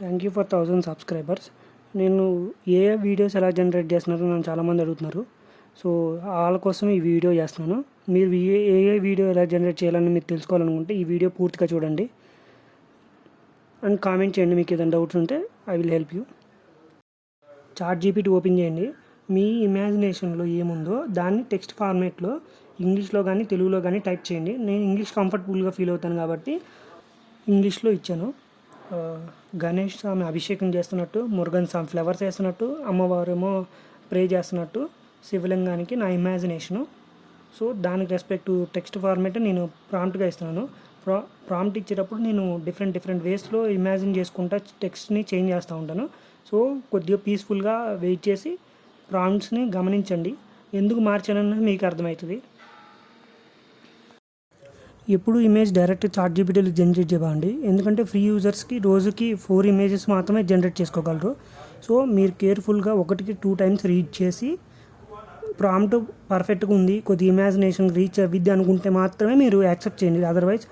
Thank you for 1000 subscribers. నేను ఏ videos ఎలా generate చేస్తున్నారో నన్ను చాలామంది అడుగుతున్నారు. సో వాళ్ళ కోసం ఈ వీడియో చేస్తున్నాను. మీరు ఏ వీడియో ఎలా జనరేట్ చేయాలని మీరు తెలుసుకోవాలనుకుంటే ఈ వీడియో పూర్తిగా చూడండి అండ్ కామెంట్ చేయండి. మీకు ఏదైనా డౌట్స్ ఉంటే I will help you. ChatGPT open చేయండి. మీ ఇమాజినేషన్లో ఏముందో దాన్ని టెక్స్ట్ ఫార్మేట్లో ఇంగ్లీష్లో కానీ తెలుగులో కానీ టైప్ చేయండి. నేను ఇంగ్లీష్ కంఫర్టబుల్గా ఫీల్ అవుతాను కాబట్టి ఇంగ్లీష్లో ఇచ్చాను. గణేష్ స్వామి అభిషేకం చేస్తున్నట్టు, మురుగన్ స్వామి ఫ్లవర్స్ వేస్తున్నట్టు, అమ్మవారేమో ప్రే చేస్తున్నట్టు శివలింగానికి నా ఇమాజినేషను. సో దానికి రెస్పెక్ట్ టెక్స్ట్ ఫార్మేట్ నేను ప్రాంప్ట్గా ఇస్తున్నాను. ప్రాంప్ట్ ఇచ్చేటప్పుడు నేను డిఫరెంట్ వేస్లో ఇమాజిన్ చేసుకుంటా టెక్స్ట్ని చేంజ్ చేస్తూ ఉంటాను. సో కొద్దిగా పీస్ఫుల్గా వెయిట్ చేసి ప్రాంప్ట్స్ని గమనించండి. ఎందుకు మార్చానన్నది మీకు అర్థమవుతుంది. ఎప్పుడు ఇమేజ్ డైరెక్ట్ చాట్ జీపీటీలో జనరేట్ చేయకండి. ఎందుకంటే ఫ్రీ యూజర్స్కి రోజుకి 4 ఇమేజెస్ మాత్రమే జనరేట్ చేసుకోగలరు. సో మీరు కేర్ఫుల్గా 1కి 2 టైమ్స్ రీడ్ చేసి ప్రాంప్ట్ పర్ఫెక్ట్గా ఉంది, కొద్ది ఇమాజినేషన్ రీచ్ అవ్విద్ది అనుకుంటే మాత్రమే మీరు యాక్సెప్ట్ చేయండి. అదర్వైజ్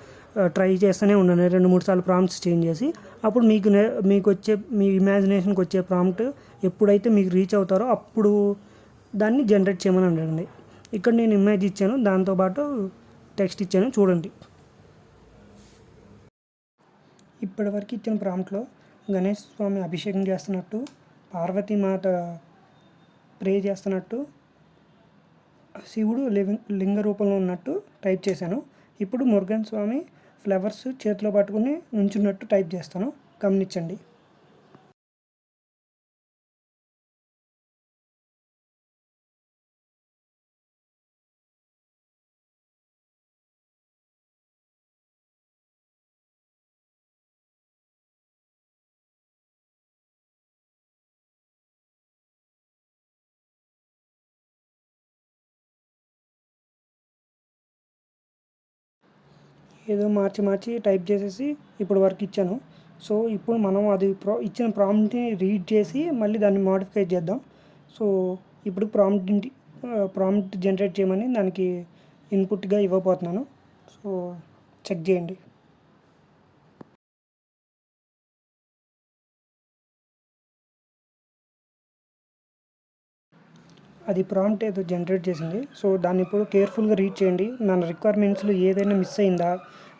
ట్రై చేస్తూనే ఉండండి 2-3 సార్లు ప్రాంప్ట్స్ చేంజ్ చేసి. అప్పుడు మీకు వచ్చే మీ ఇమాజినేషన్కి వచ్చే ప్రాంప్ట్ ఎప్పుడైతే మీకు రీచ్ అవుతారో అప్పుడు దాన్ని జనరేట్ చేయమని అడగండి. ఇక్కడ నేను ఇమేజ్ ఇచ్చాను, దాంతోపాటు టెక్స్ట్ ఇచ్చాను, చూడండి. ఇప్పటివరకు ఇచ్చిన ప్రాంప్ట్లో గణేష్ స్వామి అభిషేకం చేస్తున్నట్టు, పార్వతీమాత ప్రే చేస్తున్నట్టు, శివుడు లింగ రూపంలో ఉన్నట్టు టైప్ చేశాను. ఇప్పుడు మురుగన్ స్వామి ఫ్లవర్స్ చేతిలో పట్టుకుని నుంచున్నట్టు టైప్ చేస్తాను, గమనించండి. ఏదో మార్చి టైప్ చేసేసి ఇప్పుడు వరకు ఇచ్చాను. సో ఇప్పుడు మనం అది ఇచ్చిన ప్రాంప్ట్ని రీడ్ చేసి మళ్ళీ దాన్ని మోడిఫై చేద్దాం. సో ఇప్పుడు ప్రాంప్ట్ జనరేట్ చేయమని దానికి ఇన్పుట్గా ఇవ్వబోతున్నాను. సో చెక్ చేయండి. అది ప్రాంప్ట్ ఏదో జనరేట్ చేసింది. సో దాన్ని ఇప్పుడు కేర్ఫుల్గా రీడ్ చేయండి. మన రిక్వైర్మెంట్స్లో ఏదైనా మిస్ అయిందా,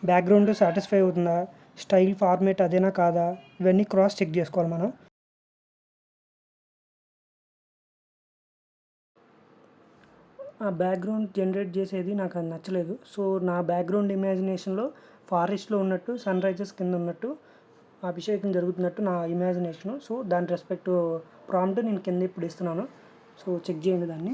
బ్యాక్గ్రౌండ్ సాటిస్ఫై అవుతుందా, స్టైల్ ఫార్మేట్ అదేనా కాదా, ఇవన్నీ క్రాస్ చెక్ చేసుకోవాలి మనం. ఆ బ్యాక్గ్రౌండ్ జనరేట్ చేసేది నాకు అది నచ్చలేదు. సో నా బ్యాక్గ్రౌండ్ ఇమాజినేషన్లో ఫారెస్ట్లో ఉన్నట్టు, సన్ రైజెస్ కింద ఉన్నట్టు, అభిషేకం జరుగుతున్నట్టు నా ఇమాజినేషను. సో దాని రెస్పెక్ట్ ప్రాంప్ట్ నేను కింద ఇప్పుడు ఇస్తున్నాను. సో చెక్ చేయండి దాన్ని.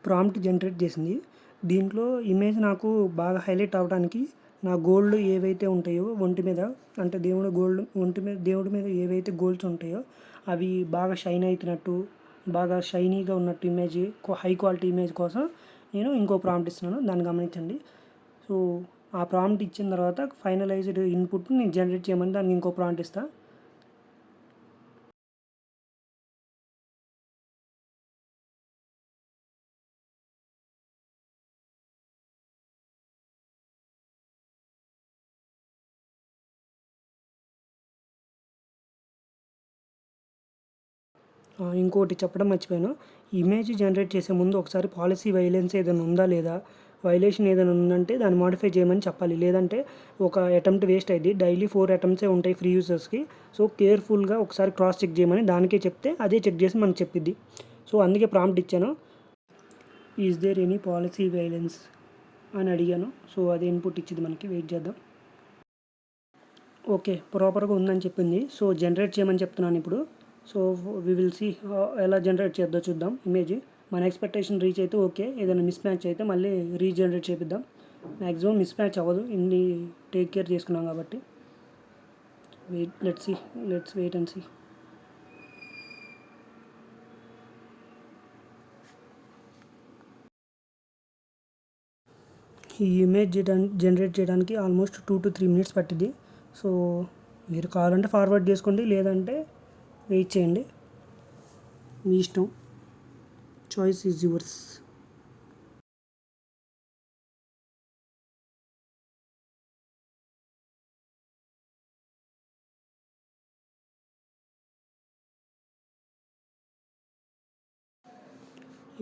ప్రాంప్ట్ జనరేట్ చేసింది. దీంట్లో ఇమేజ్ నాకు బాగా హైలైట్ అవ్వడానికి నా గోల్డ్ ఏవైతే ఉంటాయో ఒంటి మీద, అంటే దేవుడి మీద ఏవైతే గోల్డ్స్ ఉంటాయో అవి బాగా షైన్ అవుతున్నట్టు, బాగా షైనీగా ఉన్నట్టు ఇమేజ్, హై క్వాలిటీ ఇమేజ్ కోసం నేను ఇంకో ప్రాంప్ట్ ఇస్తున్నాను, దాన్ని గమనించండి. సో ఆ ప్రాంప్ట్ ఇచ్చిన తర్వాత ఫైనలైజ్డ్ ఇన్పుట్ని నేను జనరేట్ చేయమని దానికి ఇంకో ప్రాంప్ట్ ఇస్తాను. ఇంకోటి చెప్పడం మర్చిపోయాను. ఇమేజ్ జనరేట్ చేసే ముందు ఒకసారి పాలసీ వైలేషన్ ఏదైనా ఉందంటే దాన్ని మోడిఫై చేయమని చెప్పాలి. లేదంటే ఒక అటెంప్ట్ వేస్ట్ అయ్యింది. డైలీ 4 అటెంప్ట్సే ఉంటాయి ఫ్రీ యూజర్స్కి. సో కేర్ఫుల్గా ఒకసారి క్రాస్ చెక్ చేయమని దానికే చెప్తే అదే చెక్ చేసి మనకు చెప్పిద్ది. సో అందుకే ప్రాంప్ట్ ఇచ్చాను. Is there any policy violence అని అడిగాను. సో అదే ఇన్పుట్ ఇచ్చింది మనకి. వెయిట్ చేద్దాం. ఓకే, ప్రాపర్గా ఉందని చెప్పింది. సో జనరేట్ చేయమని చెప్తున్నాను ఇప్పుడు. సో వి విల్ సీ ఎలా జనరేట్ చేద్దాం చూద్దాం ఇమేజ్. మన ఎక్స్పెక్టేషన్ రీచ్ అయితే ఓకే, ఏదైనా మిస్ మ్యాచ్ అయితే మళ్ళీ రీజనరేట్ చేపిద్దాం. మ్యాక్సిమం మిస్ మ్యాచ్ అవ్వదు, ఇన్ని టేక్ కేర్ చేసుకున్నాం కాబట్టి. Let's wait and see. ఈ ఇమేజ్ జనరేట్ చేయడానికి ఆల్మోస్ట్ 2 to 3 minutes పట్టింది. సో మీరు కావాలంటే ఫార్వర్డ్ చేసుకోండి, లేదంటే వెయిట్ చేయండి, మీ ఇష్టం. Choice is yours.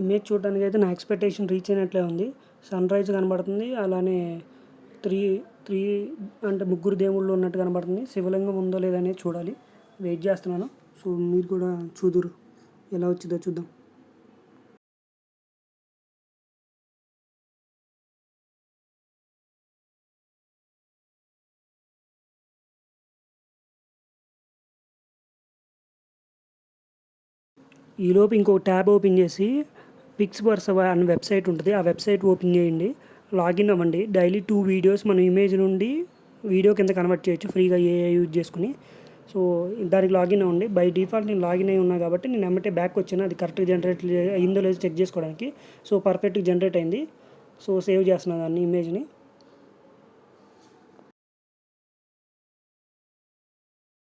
ఇమేజ్ చూడడానికి అయితే నా ఎక్స్పెక్టేషన్ రీచ్ అయినట్లే ఉంది. సన్ రైజ్ కనబడుతుంది, అలానే త్రీ త్రీ అంటే ముగ్గురు దేవుళ్ళు ఉన్నట్టు కనబడుతుంది. శివలింగం ఉందో లేదనేది చూడాలి, వెయిట్ చేస్తున్నాను. సో మీరు కూడా చూదురు, ఎలా వచ్చిందో చూద్దాం. ఈలోపు ఇంకో ట్యాబ్ ఓపెన్ చేసి పిక్స్ వర్సవ అనే వెబ్సైట్ ఉంటుంది, ఆ వెబ్సైట్ ఓపెన్ చేయండి, లాగిన్ అవ్వండి. డైలీ 2 వీడియోస్ మన ఇమేజ్ నుండి వీడియో కింద కన్వర్ట్ చేయొచ్చు ఫ్రీగా ఏఐ యూజ్ చేసుకుని. సో దానికి లాగిన్ అవ్వండి. బై డిఫాల్ట్ నేను లాగిన్ అయి ఉన్నా కాబట్టి నేను ఎమ్మటే బ్యాక్ వచ్చాను, అది కరెక్ట్గా జనరేట్ అయిందో లేదో చెక్ చేసుకోవడానికి. సో పర్ఫెక్ట్గా జనరేట్ అయింది. సో సేవ్ చేస్తున్నాను దాన్ని ఇమేజ్ని.